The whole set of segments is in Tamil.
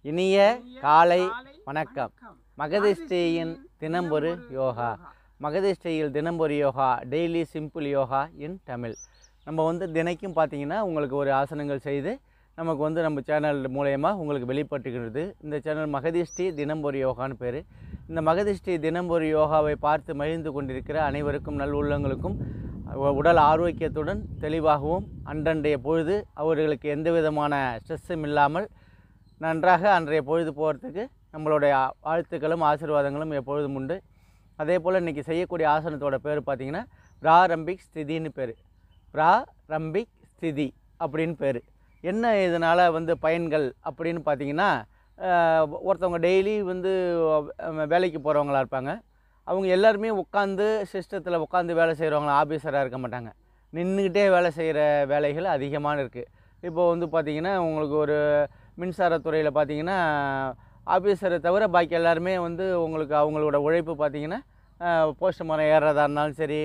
இனிய காலை வணக்கம். மகதிஷ்டியின் தினம்பொரு யோகா. மகதிஷ்டியில் தினம்பொரு யோகா, டெய்லி சிம்பிள் யோகா இன் தமிழ். நம்ம வந்து தினைக்கும் பார்த்திங்கன்னா உங்களுக்கு ஒரு ஆசனங்கள் செய்து நமக்கு வந்து நம்ம சேனல் மூலயமா உங்களுக்கு வெளிப்பட்டுகிறது. இந்த சேனல் மகதிஷ்டி தினம்பொரு யோகான்னு பேர். இந்த மகதிஷ்டி தினம்பொரு யோகாவை பார்த்து மகிழ்ந்து கொண்டிருக்கிற அனைவருக்கும் நல்வுள்ளங்களுக்கும் உடல் ஆரோக்கியத்துடன் தெளிவாகவும் அன்றன்றைய பொழுது அவர்களுக்கு எந்த விதமான ஸ்ட்ரெஸ்ஸும் இல்லாமல் நன்றாக அன்றைய பொழுது போகிறதுக்கு நம்மளுடைய வாழ்த்துக்களும் ஆசீர்வாதங்களும் எப்பொழுதும் உண்டு. அதே போல் இன்றைக்கி செய்யக்கூடிய ஆசனத்தோட பேர் பார்த்திங்கன்னா பிராரம்பிக் ஸ்திதின்னு பேர். பிராரம்பிக் ஸ்திதி அப்படின்னு பேர். என்ன இதனால் வந்து பயன்கள் அப்படின்னு பார்த்திங்கன்னா, ஒருத்தவங்க டெய்லி வந்து வேலைக்கு போகிறவங்களா இருப்பாங்க. அவங்க எல்லாருமே உட்காந்து சிஸ்டத்தில் உட்காந்து வேலை செய்கிறவங்களா ஆஃபீஸராக இருக்க மாட்டாங்க. நின்றுக்கிட்டே வேலை செய்கிற வேலைகள் அதிகமான இருக்குது. இப்போ வந்து பார்த்திங்கன்னா உங்களுக்கு ஒரு மின்சாரத்துறையில் பார்த்திங்கன்னா ஆஃபீஸரை தவிர பாக்கி எல்லாருமே வந்து உங்களுக்கு அவங்களோட உழைப்பு பார்த்திங்கன்னா போஸ்ட் மரம் ஏறுறதா இருந்தாலும் சரி,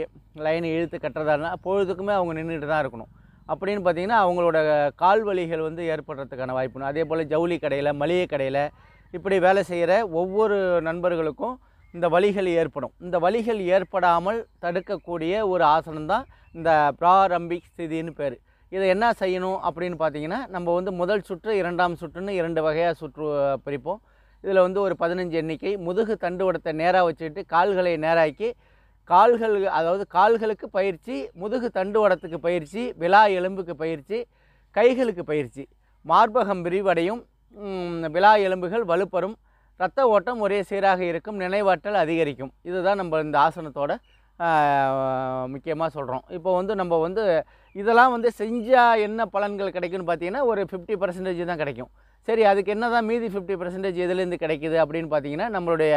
லைன் இழுத்து கட்டுறதா இருந்தாலும் பொழுதுக்குமே அவங்க நின்றுட்டு தான் இருக்கணும். அப்படின்னு பார்த்திங்கன்னா அவங்களோட கால் வலிகள் வந்து ஏற்படுறதுக்கான வாய்ப்பு. அதே போல் ஜவுளி கடையில், மளிகை கடையில் இப்படி வேலை செய்கிற ஒவ்வொரு நண்பர்களுக்கும் இந்த வலிகள் ஏற்படும். இந்த வலிகள் ஏற்படாமல் தடுக்கக்கூடிய ஒரு ஆசனம் தான் இந்த பிராரம்பிக் ஸ்திதின்னு பேர். இதை என்ன செய்யணும் அப்படின்னு பார்த்தீங்கன்னா, நம்ம வந்து முதல் சுற்று, இரண்டாம் சுற்றுன்னு 2 வகையாக சுற்று பிரிப்போம். இதில் வந்து ஒரு 15 எண்ணிக்கை. முதுகு தண்டுவடத்தை நேராக வச்சுக்கிட்டு கால்களை நேராக்கி, அதாவது கால்களுக்கு பயிற்சி, முதுகு தண்டுவடத்துக்கு பயிற்சி, விலா எலும்புக்கு பயிற்சி, கைகளுக்கு பயிற்சி. மார்பகம் விரிவடையும், விலா எலும்புகள் வலுப்பெறும், இரத்த ஓட்டம் ஒரே சீராக இருக்கும், நினைவாற்றல் அதிகரிக்கும். இதுதான் நம்ம இந்த ஆசனத்தோட முக்கியமாக சொல்கிறோம். இப்போ வந்து நம்ம வந்து இதெல்லாம் வந்து செஞ்சால் என்ன பலன்கள் கிடைக்குன்னு பார்த்தீங்கன்னா ஒரு 50% தான் கிடைக்கும். சரி, அதுக்கு என்ன தான் மீதி 50% எதுலேருந்து கிடைக்குது அப்படின்னு பார்த்தீங்கன்னா, நம்மளுடைய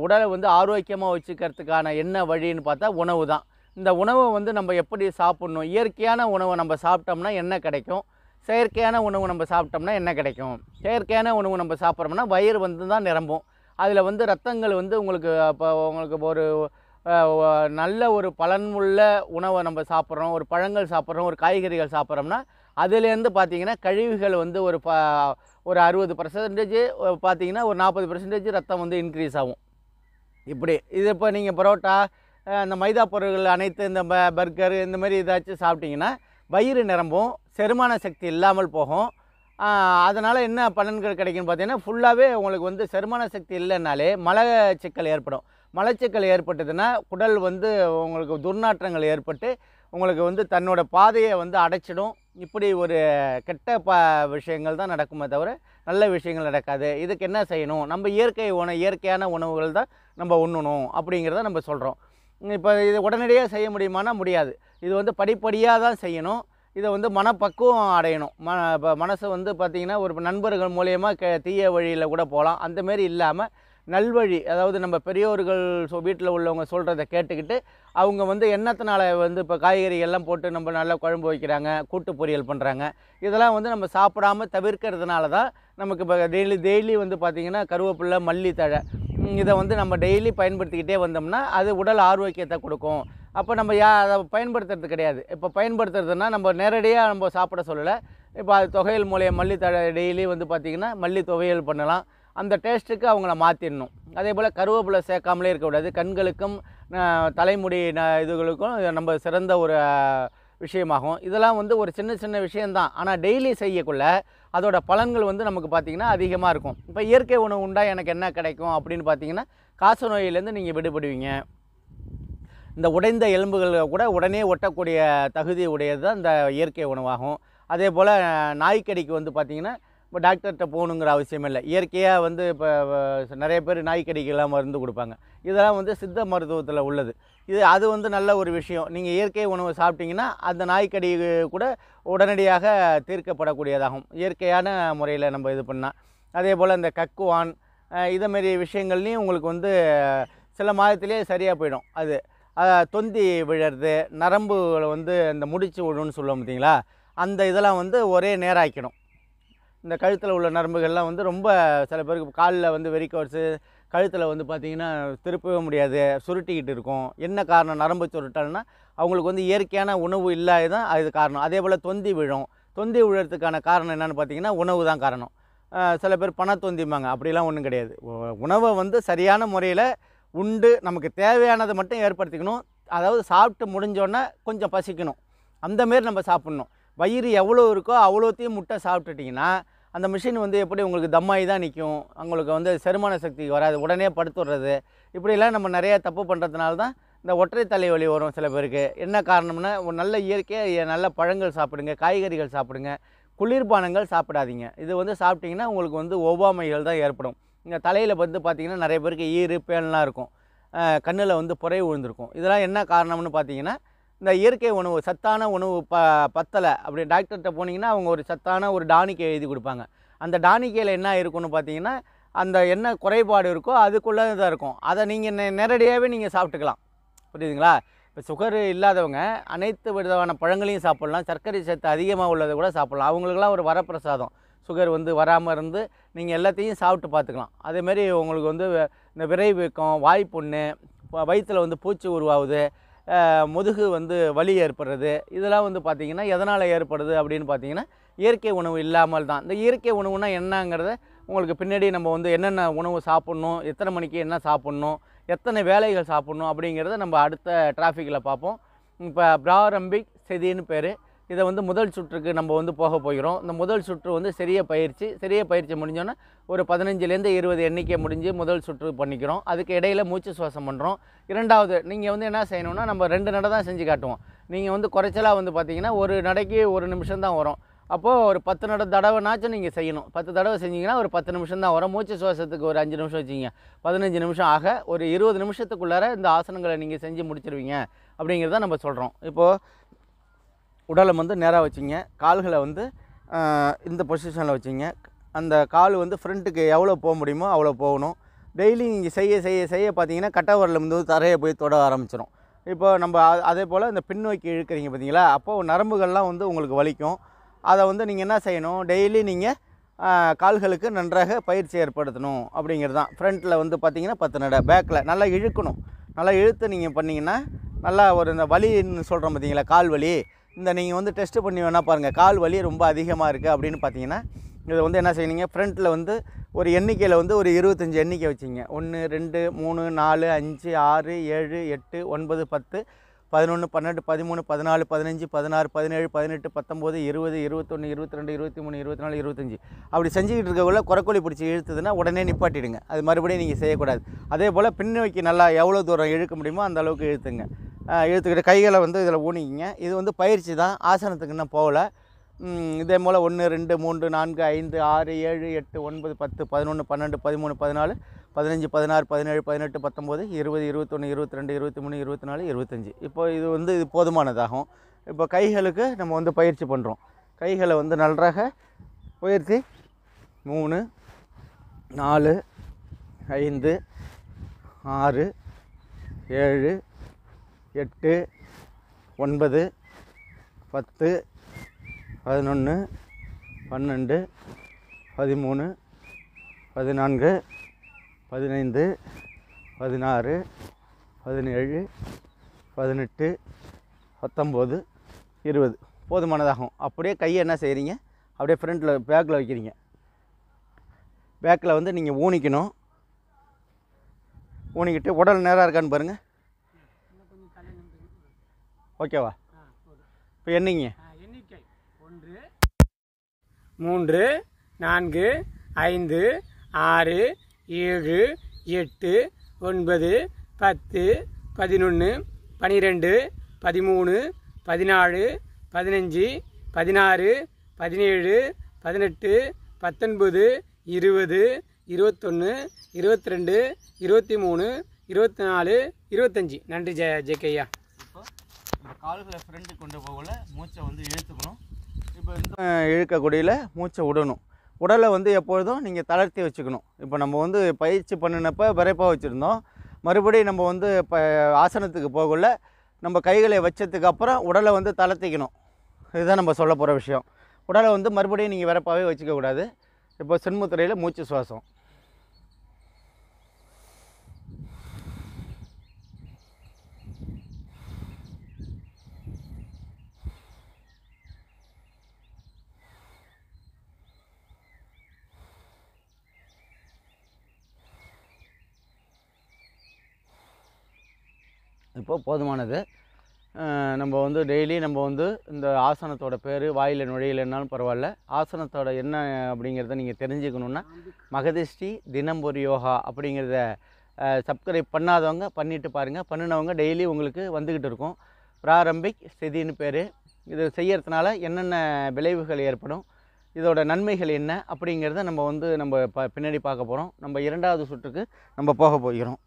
உடலை வந்து ஆரோக்கியமாக வச்சுக்கிறதுக்கான என்ன வழின்னு பார்த்தா உணவு தான். இந்த உணவை வந்து நம்ம எப்படி சாப்பிட்ணும், இயற்கையான உணவை நம்ம சாப்பிட்டோம்னா என்ன கிடைக்கும், செயற்கையான உணவு நம்ம சாப்பிட்டோம்னா என்ன கிடைக்கும். செயற்கையான உணவு நம்ம சாப்பிட்றோம்னா வயிறு வந்து தான் நிரம்பும். அதில் வந்து ரத்தங்கள் வந்து உங்களுக்கு ஒரு நல்ல ஒரு பலனுள்ள உணவை நம்ம சாப்பிட்றோம், ஒரு பழங்கள் சாப்பிட்றோம், ஒரு காய்கறிகள் சாப்பிட்றோம்னா அதுலேருந்து பார்த்திங்கன்னா கழிவுகள் வந்து ஒரு 60% பார்த்திங்கன்னா ஒரு 40% ரத்தம் வந்து இன்க்ரீஸ் ஆகும். இப்படி இது இப்போ நீங்கள் பரோட்டா, இந்த மைதா பொருட்கள் அனைத்து இந்த பர்கர் இந்த மாதிரி ஏதாச்சும் சாப்பிட்டிங்கன்னா வயிறு நிரம்பும், செரிமான சக்தி இல்லாமல் போகும். அதனால் என்ன பலன்கள் கிடைக்குன்னு பார்த்தீங்கன்னா, ஃபுல்லாகவே உங்களுக்கு வந்து செரிமான சக்தி இல்லைன்னாலே மலச்சிக்கல் ஏற்படும். மலச்சிக்கல் ஏற்பட்டதுன்னா குடல் வந்து உங்களுக்கு துர்நாற்றங்கள் ஏற்பட்டு உங்களுக்கு வந்து தன்னோட பாதையை வந்து அடைச்சிடும். இப்படி ஒரு கெட்ட விஷயங்கள் தான் நடக்குமே தவிர நல்ல விஷயங்கள் நடக்காது. இதுக்கு என்ன செய்யணும், நம்ம இயற்கையான உணவுகள் தான் நம்ம உண்ணணும் அப்படிங்கிறத நம்ம சொல்கிறோம். இப்போ இது உடனடியாக செய்ய முடியுமானா முடியாது. இது வந்து படிப்படியாக தான் செய்யணும். இதை வந்து மனப்பக்குவம் அடையணும். இப்போ மனசை வந்து பார்த்திங்கன்னா ஒரு நண்பர்கள் மூலயமா தீய வழியில் கூட போகலாம். அந்தமாரி இல்லாமல் நல்வழி, அதாவது நம்ம பெரியோர்கள் வீட்டில் உள்ளவங்க சொல்கிறத கேட்டுக்கிட்டு அவங்க வந்து எண்ணத்தினால வந்து இப்போ காய்கறி எல்லாம் போட்டு நம்ம நல்லா குழம்பு வைக்கிறாங்க, கூட்டு பொரியல் பண்ணுறாங்க. இதெல்லாம் வந்து நம்ம சாப்பிடாமல் தவிர்க்கிறதுனால தான் நமக்கு இப்போ டெய்லி வந்து பார்த்திங்கன்னா கருவேப்பிலை, மல்லித்தழை இதை வந்து நம்ம டெய்லி பயன்படுத்திக்கிட்டே வந்தோம்னா அது உடல் ஆரோக்கியத்தை கொடுக்கும். அப்போ நம்ம அதை பயன்படுத்துறது கிடையாது. இப்போ பயன்படுத்துறதுன்னா நம்ம நேரடியாக நம்ம சாப்பிட சொல்லலை. இப்போ அது தொகையல் மூலியம் மல்லித்தழை டெய்லி வந்து பார்த்திங்கன்னா மல்லி துவையல் பண்ணலாம். அந்த டேஸ்ட்டுக்கு அவங்கள மாற்றிடணும். அதே போல் கருவேப்பிலை சேர்க்காமலே இருக்கக்கூடாது. கண்களுக்கும் தலைமுடி இதுகளுக்கும் நம்ம சிறந்த ஒரு விஷயமாகும். இதெல்லாம் வந்து ஒரு சின்ன விஷயந்தான். ஆனால் டெய்லி செய்யக்குள்ள அதோட பலன்கள் வந்து நமக்கு பார்த்திங்கன்னா அதிகமாக இருக்கும். இப்போ இயற்கை உணவு உண்டா எனக்கு என்ன கிடைக்கும் அப்படின்னு பார்த்தீங்கன்னா, காச நோயிலேருந்து நீங்கள் விடுபடுவீங்க. இந்த உடைந்த எலும்புகள் கூட உடனே ஒட்டக்கூடிய தகுதி உடையது தான் இந்த இயற்கை உணவாகும். அதே போல் நாய்க்கடிக்கு வந்து பார்த்திங்கன்னா இப்போ டாக்டர்கிட்ட போகணுங்கிற அவசியம் இல்லை. இயற்கையாக வந்து இப்போ நிறைய பேர் நாய்க்கடிக்கெல்லாம் மருந்து கொடுப்பாங்க. இதெல்லாம் வந்து சித்த மருத்துவத்தில் உள்ளது. அது வந்து நல்ல ஒரு விஷயம். நீங்கள் இயற்கை உணவு சாப்பிட்டிங்கன்னா அந்த நாய்க்கடி கூட உடனடியாக தீர்க்கப்படக்கூடியதாகும், இயற்கையான முறையில் நம்ம இது பண்ணால். அதே போல் இந்த கக்குவான் இதேமாரி விஷயங்கள்லையும் உங்களுக்கு வந்து சில மாதத்திலே சரியாக போயிடும். அது தொந்தி விழறது, நரம்புகளை வந்து இந்த முடிச்சு விழுன்னு சொல்லுவோம் பார்த்தீங்களா, அந்த இதெல்லாம் வந்து ஒரே நேராக்கிடும். இந்த கழுத்தில் உள்ள நரம்புகள்லாம் வந்து ரொம்ப சில பேருக்கு காலில் வந்து வெரிகோர்ஸு, கழுத்தில் வந்து பார்த்திங்கன்னா திருப்பவே முடியாது, சுருட்டிக்கிட்டு இருக்கும். என்ன காரணம் நரம்பு சுருட்டல்னா அவங்களுக்கு வந்து இயற்கையான உணவு இல்லாத தான் அது காரணம். அதே போல் தொந்தி விழும். தொந்தி விழுறதுக்கான காரணம் என்னென்னு பார்த்திங்கன்னா உணவு தான் காரணம். சில பேர் பணத்தொந்திம்பாங்க. அப்படிலாம் ஒன்றும் கிடையாது. உணவை வந்து சரியான முறையில் உண்டு நமக்கு தேவையானதை மட்டும் ஏற்படுத்திக்கணும். அதாவது சாப்பிட்டு முடிஞ்சோடனே கொஞ்சம் பசிக்கணும். அந்தமாரி நம்ம சாப்பிட்ணும். வயிறு எவ்வளோ இருக்கோ அவ்வளோத்தையும் முட்டை சாப்பிட்டுட்டிங்கன்னா அந்த மிஷின் வந்து எப்படி உங்களுக்கு தம்மாயி தான் நிற்கும். உங்களுக்கு வந்து செரிமான சக்தி வராது, உடனே படுத்துடுறது. இப்படிலாம் நம்ம நிறைய தப்பு பண்ணுறதுனால தான் இந்த ஒற்றை தலைவலி வரும் சில பேருக்கு. என்ன காரணம்னா, ஒரு நல்ல இயற்கையாக நல்ல பழங்கள் சாப்பிடுங்க, காய்கறிகள் சாப்பிடுங்க, குளிர்பானங்கள் சாப்பிடாதீங்க. இது வந்து சாப்பிட்டிங்கன்னா உங்களுக்கு வந்து ஒவ்வாமைகள் தான் ஏற்படும். இங்கே தலையில் வந்து பார்த்திங்கன்னா நிறைய பேருக்கு ஈறு பேன்லாம் இருக்கும், கண்ணில் வந்து புரை விழுந்திருக்கும். இதெல்லாம் என்ன காரணம்னு பார்த்தீங்கன்னா, இந்த இயற்கை உணவு சத்தான உணவு பத்தலை அப்படி டாக்டர்கிட்ட போனீங்கன்னா அவங்க ஒரு சத்தான ஒரு டானிக்கை எழுதி கொடுப்பாங்க. அந்த டானிக்கையில் என்ன இருக்குன்னு பார்த்தீங்கன்னா, அந்த என்ன குறைபாடு இருக்கோ அதுக்குள்ளே தான் இருக்கும். அதை நீங்கள் நேரடியாகவே நீங்கள் சாப்பிட்டுக்கலாம். புரியுதுங்களா? இப்போ சுகர் இல்லாதவங்க அனைத்து விதமான பழங்களையும் சாப்பிட்லாம். சர்க்கரை சத்து அதிகமாக உள்ளதை கூட சாப்பிட்லாம். அவங்களுக்குலாம் ஒரு வரப்பிரசாதம். சுகர் வந்து வராமல் இருந்து நீங்கள் எல்லாத்தையும் சாப்பிட்டு பார்த்துக்கலாம். அதேமாரி உங்களுக்கு வந்து இந்த விரைவீக்கம், வாய்ப்புண்ணு, வயிற்றில் வந்து பூச்சி உருவாகுது, முதுகு வந்து வலி ஏற்படுறது, இதெல்லாம் வந்து பார்த்திங்கன்னா எதனால் ஏற்படுது அப்படின்னு பார்த்தீங்கன்னா இயற்கை உணவு இல்லாமல் தான். இந்த இயற்கை உணவுனா என்னங்கிறத உங்களுக்கு பின்னாடி நம்ம வந்து என்னென்ன உணவு சாப்பிட்ணும், எத்தனை மணிக்கு என்ன சாப்பிட்ணும், எத்தனை வேலைகள் சாப்பிட்ணும் அப்படிங்கிறத நம்ம அடுத்த டிராஃபிக்கில் பார்ப்போம். இப்போ பிராரம்பிக் செதின்னு பேர். இதை வந்து முதல் சுற்றுக்கு நம்ம வந்து போக போகிறோம். இந்த முதல் சுற்று வந்து சிறிய பயிற்சி முடிஞ்சோன்னா ஒரு 15லேருந்து 20 எண்ணிக்கை முடிஞ்சு முதல் சுற்று பண்ணிக்கிறோம். அதுக்கு இடையில் மூச்சு சுவாசம் பண்ணுறோம். இரண்டாவது நீங்கள் வந்து என்ன செய்யணும்னா, நம்ம 2 நடை தான் செஞ்சு காட்டுவோம். நீங்கள் வந்து குறைச்சலாக வந்து பார்த்திங்கன்னா ஒரு நடைக்கு 1 நிமிஷம் தான் வரும். அப்போது ஒரு 10 தடவைனாச்சும் நீங்கள் செய்யணும். 10 தடவை செஞ்சிங்கன்னா ஒரு 10 நிமிஷம் தான் வரும். மூச்சு சுவாசத்துக்கு ஒரு 5 நிமிஷம் வச்சிங்க, 15 நிமிஷம் ஆக ஒரு 20 நிமிஷத்துக்குள்ளார இந்த ஆசனங்களை நீங்கள் செஞ்சு முடிச்சிருவீங்க அப்படிங்கிறத நம்ம சொல்கிறோம். இப்போது உடலை வந்து நேராக வச்சிங்க, கால்களை வந்து இந்த பொசிஷனில் வச்சிங்க. அந்த கால் வந்து ஃப்ரண்ட்டுக்கு எவ்வளோ போக முடியுமோ அவ்வளோ போகணும். டெய்லி நீங்கள் செய்ய பார்த்தீங்கன்னா கட்டவரில் வந்து தரையை போய் தொட ஆரம்பிச்சிடும். இப்போ நம்ம அதே போல் இந்த பின்னோக்கி இழுக்கிறீங்க பார்த்தீங்களா, அப்போது நரம்புகள்லாம் வந்து உங்களுக்கு வலிக்கும். அதை வந்து நீங்கள் என்ன செய்யணும், டெய்லி நீங்கள் கால்களுக்கு நன்றாக பயிற்சி ஏற்படுத்தணும் அப்படிங்கிறது தான். ஃப்ரண்ட்டில் வந்து பார்த்திங்கன்னா 10 நடை, பேக்கில் நல்லா இழுக்கணும். நல்லா இழுத்து நீங்கள் பண்ணிங்கன்னா நல்லா ஒரு இந்த வலின்னு சொல்கிறோம் பார்த்தீங்களா, கால் வலி, இந்த நீங்கள் வந்து டெஸ்ட்டு பண்ணி வேணால் பாருங்கள். கால் வலி ரொம்ப அதிகமாக இருக்குது அப்படின்னு பார்த்தீங்கன்னா இதை வந்து என்ன செய்யணுங்க, ஃப்ரண்ட்டில் வந்து ஒரு எண்ணிக்கையில் வந்து ஒரு 25 எண்ணிக்கை வச்சிங்க. 1 2 3 4 5 6 7 8 9 10 11 12 13 14 15 16 17 18 19 20 21 22 23 24 25 அப்படி செஞ்சுக்கிட்டு இருக்கக்குள்ள குறைக்கோழி பிடிச்சி இழுத்துதுன்னா உடனே நிப்பாட்டிடுங்க. அது மறுபடியும் நீங்கள் செய்யக்கூடாது. அதே போல் பின்னோக்கி நல்லா எவ்வளோ தூரம் இழுக்க முடியுமோ அந்த அளவுக்கு இழுத்துங்க. இழுத்துக்கிட்டு கைகளை வந்து இதில் ஊனிக்கிங்க. இது வந்து பயிற்சி தான், ஆசனத்துக்கு இன்னும் போகலை. இதே போல் 1 2 3 4 5 6 7 8 9 10 11 12 13 14 15 16 17 18 19 20 21 22 23 24 25. இப்போ இது வந்து இது போதுமானதாகும். இப்போ கைகளுக்கு நம்ம வந்து பயிற்சி பண்ணுறோம். கைகளை வந்து நன்றாக உயர்த்தி 3 4 5 6 7 8 9 10 11 12 13 14 15 16 17 18 19 20 போதுமானதாகும். அப்படியே கையை என்ன செய்கிறீங்க, அப்படியே ஃப்ரண்ட்டில் பேக்கில் வைக்கிறீங்க. பேக்கில் வந்து நீங்கள் ஊனிக்கணும். ஊனிக்கிட்டு உடல் நேராக இருக்கான்னு பாருங்கள். ஓகேவா? இப்போ என்னங்க 1 3 4 5 6 7 8 9 10 11 12 13 14 15 16 17 18 19 20 21 22 23 24 25. நன்றி ஜெகய்யா. இப்போ கால்களை ஃப்ரெண்டு கொண்டு போகல மூச்சை வந்து இழுத்துக்கணும். இப்போ இந்த இழுக்கக்கூடியில் மூச்சை விடணும். உடலை வந்து எப்பொழுதும் நீங்கள் தளர்த்தி வச்சுக்கணும். இப்போ நம்ம வந்து பயிற்சி பண்ணினப்போ விரைப்பாக வச்சுருந்தோம். மறுபடியும் நம்ம வந்து இப்போ ஆசனத்துக்கு போகல நம்ம கைகளை வச்சதுக்கு அப்புறம் உடலை வந்து தளர்த்திக்கணும். இதுதான் நம்ம சொல்ல போகிற விஷயம். உடலை வந்து மறுபடியும் நீங்கள் விரைப்பாகவே வச்சுக்கக்கூடாது. இப்போ சின்முத்திரையில் மூச்சு சுவாசம். இப்போ போதுமானது. நம்ம வந்து டெய்லி நம்ம வந்து இந்த ஆசனத்தோட பேர் வாயில் நுழையலைன்னாலும் பரவாயில்ல, ஆசனத்தோட என்ன அப்படிங்கிறத நீங்கள் தெரிஞ்சுக்கணுன்னா மகதிஷ்டி தினம் ஒரு யோகா அப்படிங்கிறத சப்ஸ்கிரைப் பண்ணாதவங்க பண்ணிட்டு பாருங்கள், பண்ணினவங்க டெய்லி உங்களுக்கு வந்துக்கிட்டு இருக்கும். பிராரம்பிக் ஸ்திதின்னு பேர். இது செய்யறதுனால என்னென்ன விளைவுகள் ஏற்படும், இதோட நன்மைகள் என்ன அப்படிங்கிறத நம்ம வந்து பின்னாடி பார்க்க போகிறோம். நம்ம 2வது சுற்றுக்கு நம்ம போக போகிறோம்.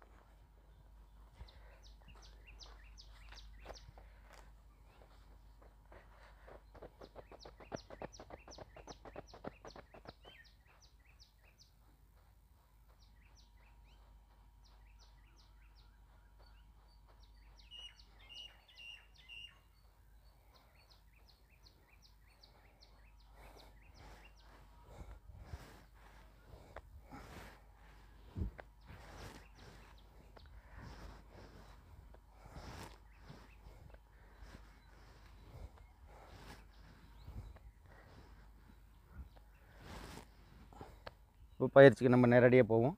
இப்போ பயிற்சிக்கு நம்ம நேரடியாக போவோம்.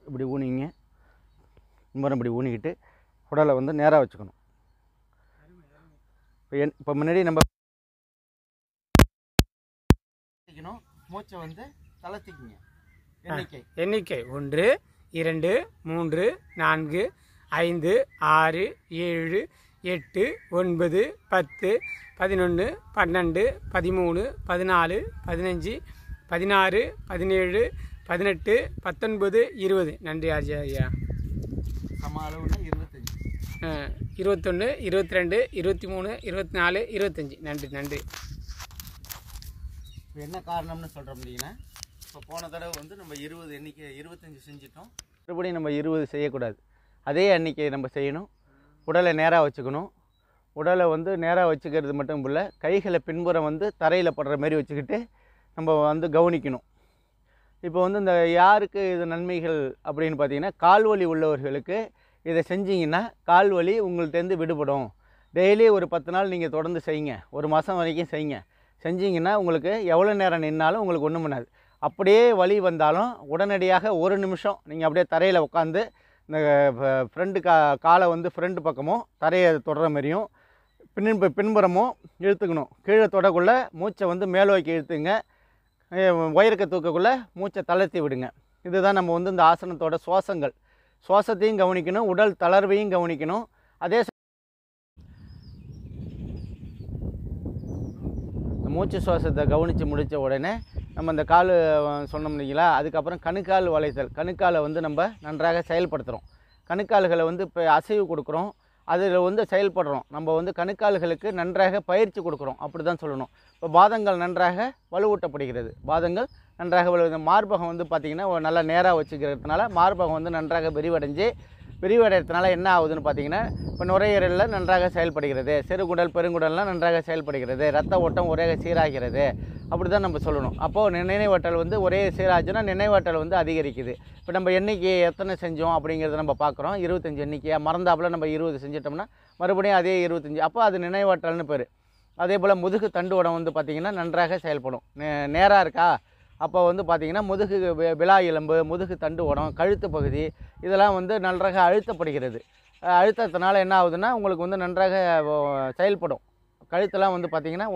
இப்படி ஊனிங்க, இப்படி ஊனிக்கிட்டு உடலை வந்து நேராக வச்சுக்கணும். இப்போ முன்னாடி நம்ம மூச்சை வந்து தளர்த்திக்கிங்க. எண்ணிக்கை 1 2 3 4 5 6 7 8 9 10 11 12 13 14 15 16 17 18 19 20. நன்றி ஐயா. சம அளவுன்னா 21 22 23 24 25. நன்றி நன்றி. இப்போ என்ன காரணம்னு சொல்கிற முடியுங்கன்னா, இப்போ போன தடவை வந்து நம்ம 20 எண்ணிக்கை 25 செஞ்சிட்டோம். மறுபடியும் நம்ம 20 செய்யக்கூடாது. அதே எண்ணிக்கையை நம்ம செய்யணும். உடலை நேராக வச்சுக்கணும். உடலை வந்து நேராக வச்சுக்கிறது மட்டும் இல்லை, கைகளை பின்புறம் வந்து தரையில் படுற மாதிரி வச்சுக்கிட்டு நம்ம வந்து கவனிக்கணும். இப்போ வந்து இந்த யாருக்கு இது நன்மைகள் அப்படின்னு பார்த்தீங்கன்னா, கால்வலி உள்ளவர்களுக்கு இதை செஞ்சிங்கன்னா கால்வலி உங்கள்கிட்டேருந்து விடுபடும். டெய்லி ஒரு 10 நாள் நீங்கள் தொடர்ந்து செய்யுங்க, ஒரு மாதம் வரைக்கும் செய்யுங்க. செஞ்சிங்கன்னா உங்களுக்கு எவ்வளோ நேரம் நின்னாலும் உங்களுக்கு ஒன்றும் பண்ணாது. அப்படியே வலி வந்தாலும் உடனடியாக 1 நிமிஷம் நீங்கள் அப்படியே தரையில் உட்காந்து இந்த ஃப்ரெண்டு காலை வந்து ஃப்ரெண்டு பக்கமும் தரையை தொடுற மாதிரியும் பின்புறமும் இழுத்துக்கணும். கீழே தொடக்குள்ளே மூச்சை வந்து மேலோக்கி இழுத்துங்க, உயரக்க தூக்கக்குள்ளே மூச்சை தளர்த்தி விடுங்க. இதுதான் நம்ம வந்து இந்த ஆசனத்தோட சுவாசத்தையும் கவனிக்கணும், உடல் தளர்வையும் கவனிக்கணும். அதே மூச்சு சுவாசத்தை கவனித்து முடித்த உடனே நம்ம இந்த கால் சொன்னோம் இல்லைங்களா, அதுக்கப்புறம் கணுக்கால் வளைத்தல். கணுக்காலை வந்து நம்ம நன்றாக செயல்படுத்துகிறோம். கணுக்கால்களை வந்து இப்போ அசைவு கொடுக்குறோம், அதில் வந்து செயல்படுறோம். நம்ம வந்து கணுக்கால்களுக்கு நன்றாக பயிற்சி கொடுக்குறோம், அப்படி தான் சொல்லணும். இப்போ பாதங்கள் நன்றாக வலுவூட்டப்படுகிறது. பாதங்கள் நன்றாக மார்பகம் வந்து பார்த்திங்கன்னா நல்லா நேராக வச்சுக்கிறதுனால மார்பகம் வந்து நன்றாக விரிவடைகிறதுனால என்ன ஆகுதுன்னு பார்த்தீங்கன்னா, இப்போ நுரையீரலில் நன்றாக செயல்படுகிறது, சிறுகுடல் பெருங்குடல்லாம் நன்றாக செயல்படுகிறது, ரத்த ஓட்டம் ஒரே சீராகிறது. அப்படி தான் நம்ம சொல்லணும். அப்போது நினைவாற்றல் வந்து ஒரே சீராச்சுன்னா நினைவாற்றல் வந்து அதிகரிக்குது. இப்போ நம்ம எண்ணிக்கை எத்தனை செஞ்சோம் அப்படிங்கிறத நம்ம பார்க்குறோம். 25 எண்ணிக்கையாக மறந்தாப்பில் நம்ம 20 செஞ்சிட்டோம்னா மறுபடியும் அதே 25. அப்போ அது நினைவாற்றல்னு பேர். அதே போல் முதுகு தண்டுவடம் வந்து பார்த்திங்கன்னா நன்றாக செயல்படும். நேராக இருக்கா, அப்போ வந்து பார்த்திங்கன்னா முதுகு விலா எலும்பு, முதுகு தண்டுவடம், கழுத்து பகுதி இதெல்லாம் வந்து நன்றாக அழுத்தப்படுகிறது. அழுத்தத்தினால என்ன ஆகுதுன்னா உங்களுக்கு வந்து நன்றாக செயல்படும். கழுத்தெல்லாம் வந்து பார்த்திங்கன்னா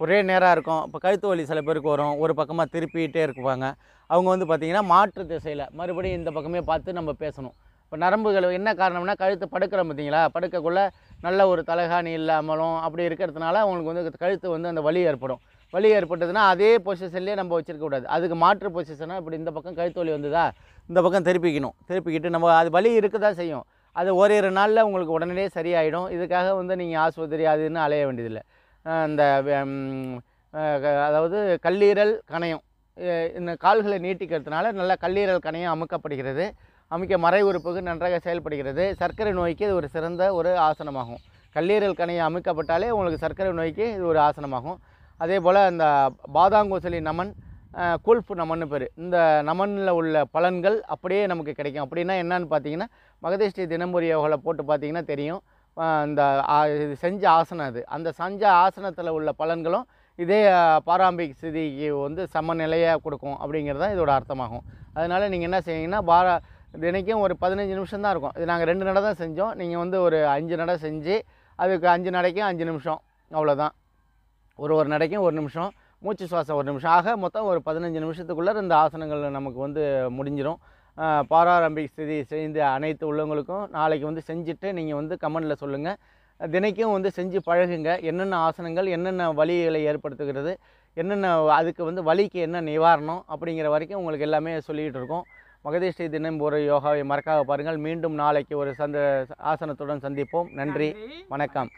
ஒரே நேராக இருக்கும். இப்போ கழுத்து வலி சில பேருக்கு வரும், ஒரு பக்கமாக திருப்பிகிட்டே இருக்குவாங்க. அவங்க வந்து பார்த்திங்கன்னா மாற்று திசையில் மறுபடியும் இந்த பக்கமே பார்த்து நம்ம பேசணும். இப்போ நரம்புகள் என்ன காரணம்னா, கழுத்து படுக்கிறோம் பார்த்திங்களா, படுக்கக்குள்ளே நல்ல ஒரு தலகாணி இல்லாமலும் அப்படி இருக்கிறதுனால அவங்களுக்கு வந்து கழுத்து வந்து அந்த வலி ஏற்படும். வலி ஏற்பட்டதுன்னா அதே பொசிஷன்லேயே நம்ம வச்சுருக்கக்கூடாது. அதுக்கு மாற்று பொசிஷனாக இப்படி இந்த பக்கம் கழுத்து வலி வந்ததா இந்த பக்கம் திருப்பிக்கிட்டு நம்ம அது வலி இருக்க தான் செய்யும். அது ஓரிரு நாளில் உங்களுக்கு உடனே சரியாயிடும். இதுக்காக வந்து நீங்கள் ஆஸ்பத்திரி அதுன்னு அலைய வேண்டியதில்லை. இந்த அதாவது கல்லீரல் கணையம் இந்த கால்களை நீட்டிக்கிறதுனால நல்லா கல்லீரல் கணையம் அமுக்கப்படுகிறது. மறை உறுப்புக்கு நன்றாக செயல்படுகிறது. சர்க்கரை நோய்க்கு இது ஒரு சிறந்த ஒரு ஆசனமாகும். கல்லீரல் கணையம் அமைக்கப்பட்டாலே உங்களுக்கு சர்க்கரை நோய்க்கு இது ஒரு ஆசனமாகும். அதே போல் இந்த பாதாங்குசலி நமன், கூல்ஃப் நமன்னு பேர். இந்த நமனில் உள்ள பலன்கள் அப்படியே நமக்கு கிடைக்கும். அப்படின்னா என்னன்னு பார்த்தீங்கன்னா, மகதிஷ்டி தினம்புரி யோகாவில் போட்டு பார்த்தீங்கன்னா தெரியும். இந்த இது செஞ்ச ஆசனம் அது. அந்த செஞ்ச ஆசனத்தில் உள்ள பலன்களும் இதே பாராம்பிக் ஸ்திதிக்கு வந்து சமநிலையாக கொடுக்கும் அப்படிங்கிறது தான் இதோட அர்த்தமாகும். அதனால் நீங்கள் என்ன செய்வீங்கன்னா தினைக்கும் ஒரு 15 நிமிஷம் தான் இருக்கும். இது நாங்கள் 2 நடை தான் செஞ்சோம். நீங்கள் வந்து ஒரு 5 நடை செஞ்சு அதுக்கு 5 நடைக்கும் 5 நிமிஷம் அவ்வளோதான். ஒரு நடைக்கும் 1 நிமிஷம், மூச்சு சுவாசம் 1 நிமிஷம், ஆக மொத்தம் ஒரு 15 நிமிஷத்துக்குள்ளே இந்த ஆசனங்கள் நமக்கு வந்து முடிஞ்சிடும். பாராரம்பிக் ஸ்திதி செய்த அனைத்து உள்ளவங்களுக்கும் நாளைக்கு வந்து செஞ்சுட்டு நீங்கள் வந்து கமெண்டில் சொல்லுங்கள். தினைக்கும் வந்து செஞ்சு பழகுங்க. என்னென்ன ஆசனங்கள் என்னென்ன வலிகளை ஏற்படுத்துகிறது, என்னென்ன அதுக்கு வந்து வலிக்கு என்ன நிவாரணம் அப்படிங்கிற வரைக்கும் உங்களுக்கு எல்லாமே சொல்லிக்கிட்டு இருக்கோம். மகதேஷ்டி தினம் ஒரு யோகாவை மறக்காத பாருங்கள். மீண்டும் நாளைக்கு ஒரு ஆசனத்துடன் சந்திப்போம். நன்றி, வணக்கம்.